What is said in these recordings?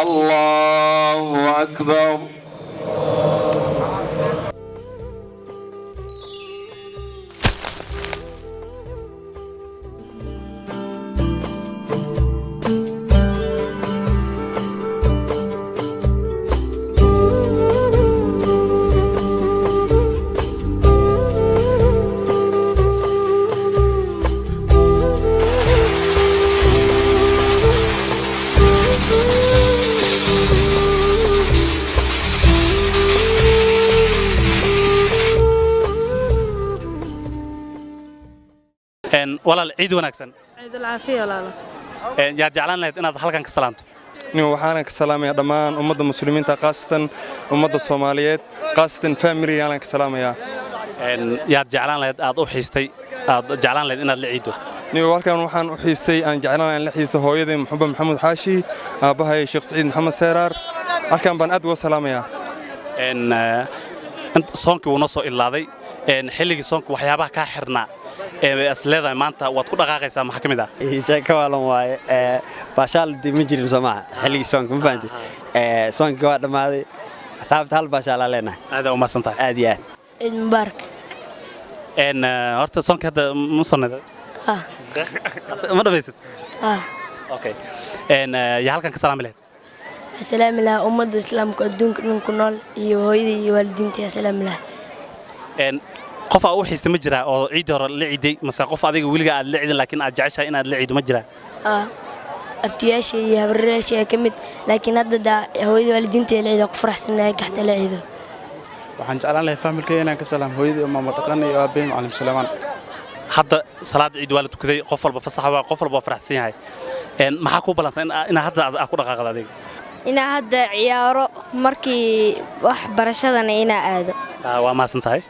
الله أكبر. walaal ciid wanaagsan ciid العافية walaalo yaa jeclaan lahayd inaad halkan ka salaanto waxaan ka salaamayaa dhammaan ummadda muslimiinta qaasatan ummadda Soomaaliyeed qaasatan family aan ka salaamayaa yaa jeclaan lahayd aad u xiistay aad jeclaan lahayd inaad la ciido halkan waxaan u xiisay aan jeclaan lahayn la xiiso hooyaday Maxamed Xaashi aabahay Sheekh Saciid Maxamed Seeraar halkan baan aad uga salaamayaa soonkii uu noo soo ilaaday xilligii soonka waxyaabaha ka xirnaa asleedahay maanta waad ku dhaqaaqaysaa maxaa kamid ah sheeko waalan waaye baashaal ma jirin Soomaa xilligii soonka ma fahanti soonka waa dhamaaday asxaabta hal baashaal leenahay aad u maasantahay aad iyo aad ciid mubaarak horta soonka hadda ma sonnada ma dhamaysid okay yaa halkan ka salaami lahayd salaam ilaah ummadda islaamka adduunka dhan ku nool iyo hooyada iyo waalidiinta salaam ilaah qof aa u xiistay ma jiraa oo ciid hore la ciiday mase qof adiga wiliga aad la ciidan laakiin aad jeceshahay inaad la ciido ma jiraa abtiyaasha iyo habaryasha ka mid laakiin hadda hooyada waalidiinta la ciido ku faraxsanahay kaxta la ciido waxaan jeclaan lahaa familkay inaan ka salaam hooyada iyo maama dhaqan iyo aabay macallim Suleymaan hadda salaad ciid waa la tukaday qof walba fasax waa qof walba faraxsan yahay maxaa ku balansan in hadda aad ku dhaqaaqdo adiga ina hadda ciyaaro markii wax barashadana ina aado waa maasan tahay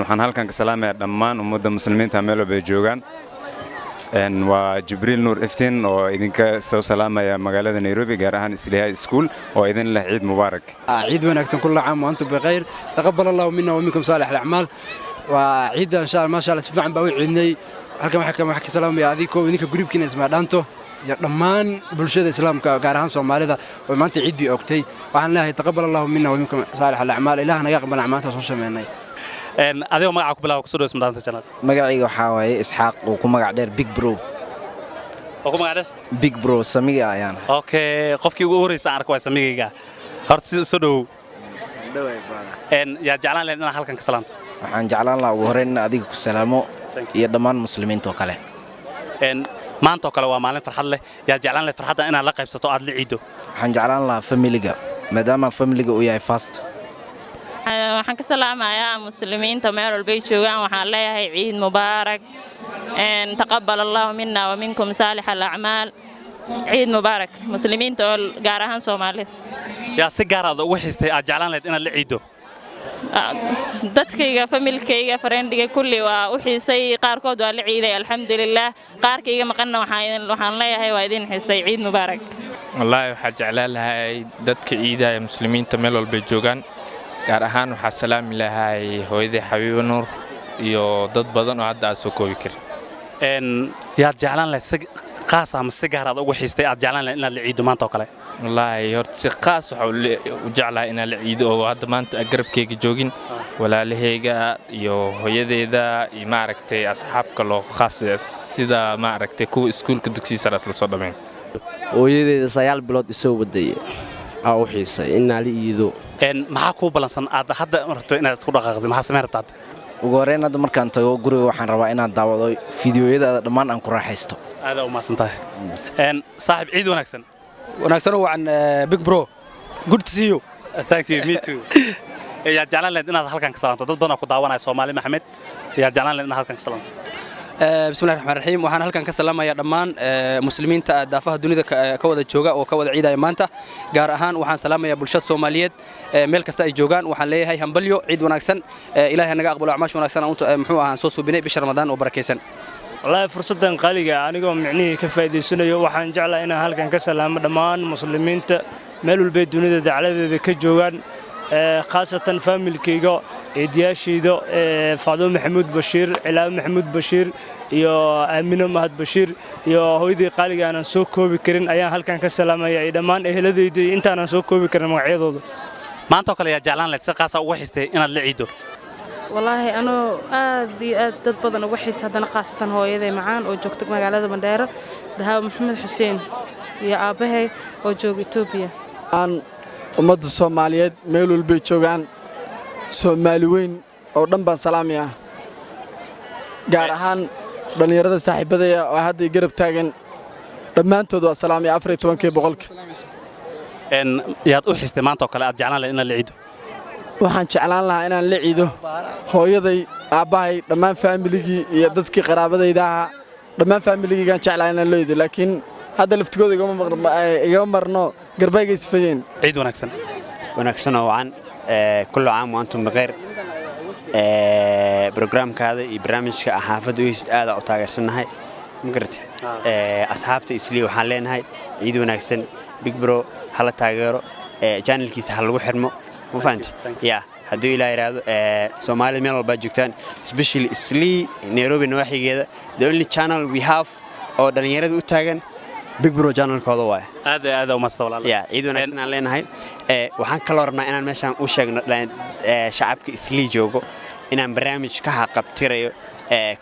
waxaan halkan ka salaamayaa dhammaan ummadda muslimiinta meel walba ay joogaan waa Jibriil Nuur Iftiin oo idinka soo salaamaya magaalada Nairobi gaar ahaan Islihay School oo idin leh ciid mubaarak ciid wanaagsan kullu caam wa antum bikhayr taqabbal Allahu minna wa minkum salih al-a'mal wa ciid insha Allah ma sha Allah si fiican baa u ciidnay halkan waxa ka salaamaya adiko idinka groupkiina isma dhaanto ya dhammaan bulshada islaamka gaar ahaan Soomaalida oo maanta ciid bi ogtay waxaan leeyahay taqabbal Allahu minna wa minkum salih al-a'mal ilaahna naga aqbal acmaanta soo sameeynay adiga magaca ku bilaw ku soo dhawaysma daanta jannada magacayga waxa waaye Isxaaq oo ku magac dheer Big Bro oo ku magac dheer Big Bro samiga ayaan okay qofkii ugu horeysay arko waa samigayga horta soo dhaw yaa jeclaan lahayd inaad halkan ka salaanto waxaan jeclaan lahaa ugu horeyn adiga ku salaamo iyo dhammaan muslimiinta kale maanta oo kale waa maalin farxad leh yaa jeclaan lahayd farxadda inaad la qaybsato aad la ciido waxaan jeclaan lahaa familiga maadaama familiga uu yahay fast waxaan ka salaamayaa muslimiinta meel walba ay joogaan waxaan leeyahay ciid mubaarak taqabbal Allahu minna wa minkum salih al-a'mal ciid mubaarak muslimiinta oo gaar ahaan Soomaalida yaa si gaar ah ugu xiistay aad jeclaan lahayd inaad la ciido dadkayga familkayga friendiga kulli waa u xiisay qaarkood waa la ciiday alxamdulillah qaarkayga maqanna waxaan leeyahay waa idin xiisay ciid mubaarak wallahi waxa jeclaan lahaa dadka ciidaha muslimiinta meel walba ay joogaan gaar ahaan waxa salaami lahaay hooyadii Xabiibo Nuur iyo dad badan oo hadda soo koobi karin yaa jeclaan lahayd qaas ama si gaar ah ugu xiistay aad jeclaan lahayd inaad la ciido maanta oo kale wallahi horta si qaas waxa u jeclaa inaad la ciido oo hadda maanta garabkayga joogin walaalahayga iyo hooyadeeda iyo maaragtay asxaabka loo khaas sida maaragtay kuwa iskuulka dugsiga sare la soo dhameeyay hooyadeeda 9 bilood isoo waday u xiisay inaa la ciido maxaa ku balansan aad hadda rabto inaad ku dhaqaaqdo maxaa sameyn rabtaa ugu horeyn hadda markaan tago guriga waxaan rabaa inaan daawado fiidiyoyada dhammaan aan ku raaxaysto aad u maasantahay saaxiib ciid wanaagsan waan Big Bro good to see you thank you me too yaa jeclaan lahayd inaad halkan ka salaanto dad badan oo ku daawanaya Soomaali Maxamed yaa jeclaan lahayd inaad halkan ka salaanto bismillahir rahmaanir rahiim waxaan halkan ka salaamayaa dhammaan muslimiinta daafaha dunida ka wada jooga oo ka wada ciidaya maanta gaar ahaan waxaan salaamayaa bulshada Soomaaliyeed meel kasta ay joogaan waxaan leeyahay hambalyo ciid wanaagsan ilaahay naga aqbalo acmaash wanaagsan muxuu ahaan soo suubinay bisha Ramadaan oo barakeysan والله فرصة قالية أنا معني كفاية سنة وحن جعل إن هالكن كسلام دمان مسلمين ملوا البيت دوني ده على ذا كجوان خاصة فاميل كيجا إدياشي ده فاضل محمود بشير علاء محمود بشير iyo aamino mahad bashiir iyo hooyadii qaaliga aanan soo koobi karin ayaan halkan ka salaamaya iyo dhammaan eheladayda intaanan soo koobi karin magacyadooda maanta oo kale yaa jeclaan lahayd si qaasa ugu xistay inaad la ciido والله أنا آدي دad badan ugu xiis hadana qaasatan hooyaday macaan oo joogta magaalada Mandheero Dahab Maxamed Xuseen iyo aabahay oo jooga Itoobiya aan ummadda Soomaaliyeed meel walba joogan Soomaali weyn oo dhan baan salaamaya gaar ahaan dhalinyarada saaxiibadaya oo hadda garab taagan dhammaantood waa salaamaya 14% yaad u xistay maanta oo kale aad jeclaan lahayd inaad la ciido waxaan jeclaan lahaa inaan la ciido hooyaday aabahay dhammaan familigii iyo dadkii qaraabadayda ahaa dhammaan familigiigaan jeclaa inaan la ciido laakiin hadda laftigooda igama marno garbayga isfayeen ciid wanaagsan oo wacan kullu caam wa antum bikhayr programkaada iyo barnaamijka xaafadda u aad u taageersanahay ma garatay asxaabta islii waxaan leenahay ciid wanaagsan big bro hala taageero channelkiisa ha lagu xirmo ما فهمت يا هدو إلى يرادو Somali ميل والباجوكتان especially Isli Nairobi نواحي كذا the only channel we have أو دنيرة وتاعن big bro channel كذا واي هذا ومستوى يا عيدو نحن علينا هاي وحن كلارنا إن المشان وشجنا لأن شعبك إسلي جوجو إن برامج كحق بتريو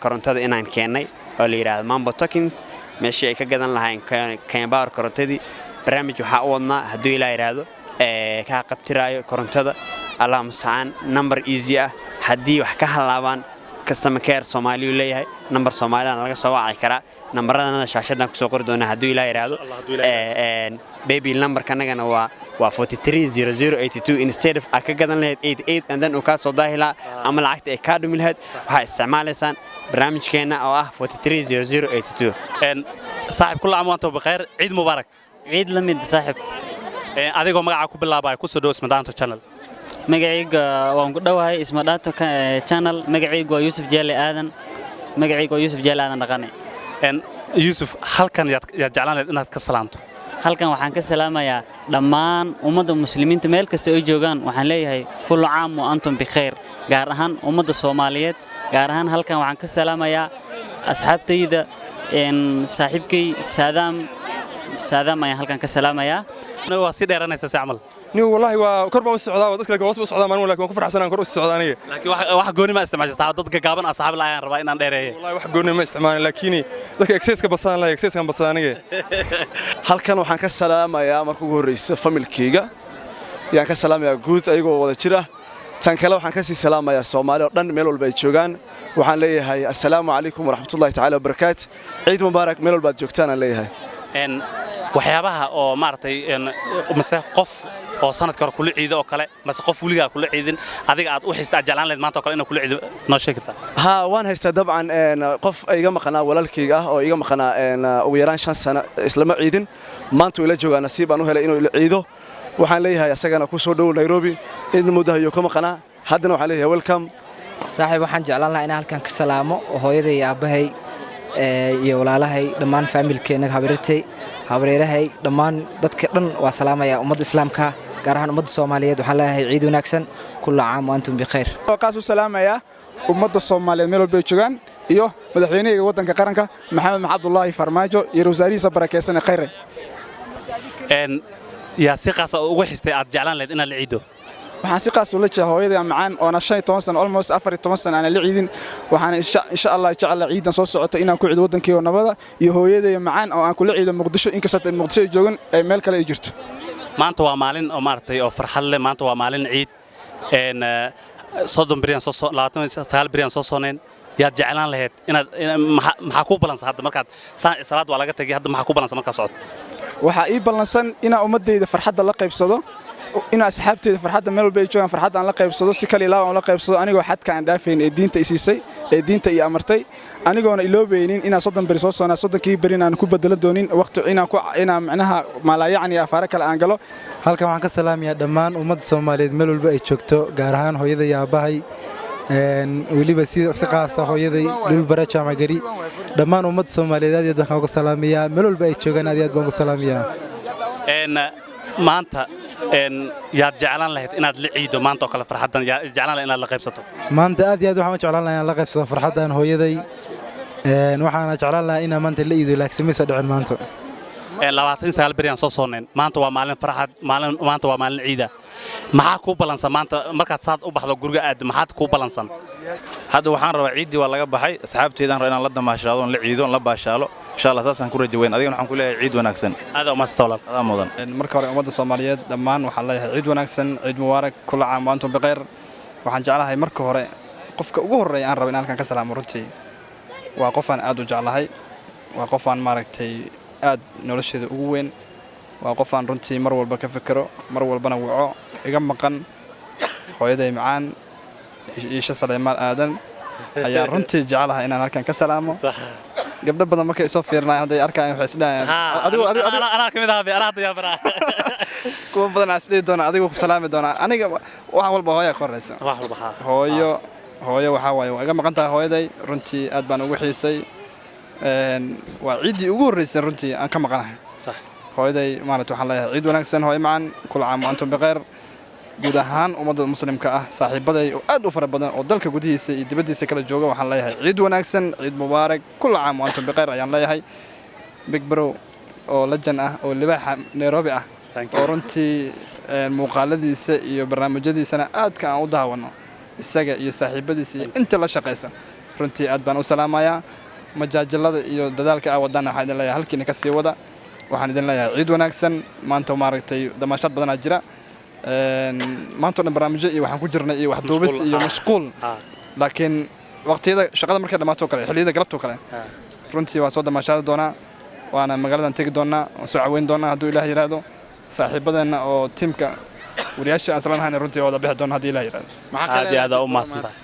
كورنتاد إن كأني اللي يراد مامبو توكنز ماشي كجدا لهاين كان بار كورنتادي برامج وحقولنا هدو إلى يرادو كحق بتريو كورنتادا الله مستعان نمبر easy حدي وحكى هاللابان customer care Somali ولا هاي نمبر Somali أنا لقى سواء عكرا نمبر أنا شاشتنا كسوقر دونا هدو إلى يرادو baby number كنا جنا و 430082 instead of أكجدا له 88 and then وكاس صداه لا عمل عقد أكاديمي له وهاي استعمال إنسان برامج كنا أو 430082 صاحب كل عام وأنتم بخير عيد مبارك عيد لميد صاحب adigoo magaca ku bilaabay ku soo dhaw Ismadaanto channel magacayga waan ku dhawahay Ismadaanto channel magacaygu waa Yusuf Jaale Aadan dhaqane Yusuf halkan yaad jeclaan lahayd inaad ka salaamto halkan waxaan ka salaamayaa dhammaan ummadda muslimiinta meel kasta ay joogaan waxaan leeyahay kullu caam wa antum bikhayr gaar ahaan ummadda Soomaaliyeed gaar ahaan halkan waxaan ka salaamayaa asxaabtayda saaxiibkay saadam ayaan halkan ka salaamayaa waa si dheeranaysa si camal ni wallahi waa korba u socdaa dadka kale hoos u socdaa maan laakiin waan ku faraxsanaan kor u socdaa aniga laakiin wax gooni ma isticmaashaa dadka gaaban asxaab la ayaan rabaa inaan dheereeyo wallahi wax gooni ma isticmaalin laakiin dadka exercise-ka basan la exercise-kan basan aniga halkan waxaan ka salaamayaa markuu ugu horeysa familkeyga yaan ka salaamayaa guud ayagoo wada jira tan kale waxaan ka sii salaamayaa Soomaali oo dhan meel walba ay joogaan waxaan leeyahay assalaamu calaykum waraxmatullaahi tacaala wabarakaat ciid mubaarak meel walba aad joogtaan aan leeyahay waxyaabaha oo maartay mas'aal qof oo sanadka hore kula ciido oo kale mas qof waliga kula ciidin adiga aad u xistaa jeclaan lahayd maanta oo kale inuu kula ciido noo sheeg kartaa ha waan haystaa dabcan qof iga maqnaa walaalkayga ah oo iga maqnaa ugu yaraan 5 sano islama ciidin maanta ila joogaa nasiib aan u helay inuu ila ciido waxaan leeyahay asagana ku soo dhaw Nairobi in mudahayo ka maqnaa haddana waxaan leeyahay welcome saaxiib waxaan jeclaan lahaa in halkan ka salaamo hooyaday iyo aabahay iyo walaalahay dhammaan familkeena habareerahay dhammaan dadka dhan waa salaamaya ummadda islaamka gaar ahaan ummadda Soomaaliyeed waxaan leeyahay ciid wanaagsan kullu caam wa antum bikhayr qaas u salaamaya ummadda Soomaaliyeed meel walba joogan iyo madaxweynaha waddanka qaranka Maxamed Abdullaahi Farmaajo iyo wasaarihiisa barakeysan khayr yaa si qaas ugu xistay aad jeclaan lahayd inaad la ciido waxaan si qaas u la jeedaa hooyaday macaan oo 15 sano almost 14 sano aan la ciidin waxaan insha Allah jecel ciidan soo socota inaan ku ciido waddankeena nabada iyo hooyaday macaan oo aan kula ciido Muqdisho inkastoo Muqdisho ay joogan ay meel kale ay jirto maanta waa maalin oo maartay oo farxad leh maanta waa maalin ciid soddon beriyan soo 29 beriyan soo sooneen yaad jeclaan lahayd inaad maxaa ku balansan hadda markaad salaad waa laga tagay hadda maxaa ku balansan markaa socod waxa ii balansan inaan ummadayda farxadda la qaybsado in asxaabteeda farxadda meel walba ay joogaan farxadda aan la qaybsado si kale ilaa aan la qaybsado anigoo xadka aan dhaafeen ee diinta isiisay ee diinta iyo amartay anigoona iloobaynin inaan 30 beri soo soonaa 30kii beri aan ku bedelo doonin waqti inaan macnaha maalayacni afaara kale aan galo halkan waxaan ka salaamayaa dhammaan ummadda Soomaaliyeed meel walba ay joogto gaar ahaan hooyada iyo aabahay waliba si qaas ah hooyaday dhul baraja magari dhammaan ummadda Soomaaliyeed aad iyo aad waxaan uga salaamayaa meel walba ay joogaan aad iyo aad baan uga salaamayaa maanta yaad jeclaan lahayd inaad la ciido maanta oo kale farxadan yaad jeclaan lahayd inaad la qaybsato maanta aad iyo aad waxaan jeclaan lahayd inaad la qaybsato farxadan hooyaday waxaana jeclaan lahaa inaa maanta la iido laagsamaysa dhicin maanta 29 beri aan soo soonneen maanta waa maalin farxad maanta waa maalin ciida maxaa ku balansan maanta markaad saad u baxdo guriga aad maxaad ku balansan hadda waxaan rabaa ciidii waa laga baxay asxaabteedaan rabaa inaan la damaashaado la ciido la baashaalo insha Allah saasaan ku rajaweyn adigana waxaan ku leeyahay ciid wanaagsan aad uma stawlan aad mudan marka hore ummadda Soomaaliyeed dhammaan waxaan leeyahay ciid wanaagsan ciid mubaarak kula caam wa antum biqayr waxaan jeclahay marka hore qofka ugu horeeya aan rabo in halkan ka salaamo runtii waa qof aan aad u jeclahay waa qof aan maaragtay aad nolosheeda ugu weyn waa qof aan runtii mar walba ka fikiro mar walbana waco iga maqan hooyaday macaan Iisha Saleymaan Aadan ayaa runtii jeclahay inaan halkan ka salaamo gabdho badan markay soo fiirnaan haday arkaan waxay isdhaayaan adigu ana kamid ah ana hada yaabara kuwa badan asdii doona adigu ku salaami doona aniga wax walba hooyo koraysa wax walba hooyo waxa waaye waa iga maqan tahay hooyaday runtii aad baan ugu xiisay waa ciidii ugu horeysay runtii aan ka maqanahay صح hooyaday maanta waxaan leeyahay ciid wanaagsan hooyo macaan kul caam wa antum biqayr guud ahaan ummadda muslimka ah saaxiibaday oo aad u fara badan oo dalka gudihiisa iyo dibadiisa kala jooga waxaan leeyahay ciid wanaagsan ciid mubaarak kul caam wa antum biqayr ayaan leeyahay big bro oo lajan ah oo libaaxa Nairobi ah oo runtii muuqaaladiisa iyo barnaamijyadiisana aadka aan u daawano isaga iyo saaxiibadiisa inta la shaqeysan runtii aad baan u salaamayaa majaajalada iyo dadaalka ah wadana waxaan leeyahay halkiina ka sii wada waxaan idin leeyahay ciid wanaagsan maanta maaragtay damaashad badan jira maanta barnaamijyo iyo waxaan ku jirnay iyo wax duubis iyo mashquul laakiin waqtiyada shaqada markay dhamaato kale xilliyada galabto kale runtii waa soo damaashada doonaa waana magaaladan tagi doonaa waan soo caweyn doonaa hadduu Ilaahay yiraahdo saaxiibadeena oo tiimka wariyaasha aan salaanahay runtii wada bixi doona haddii Ilaahay yiraahdo maxaa kale aad u maasntahay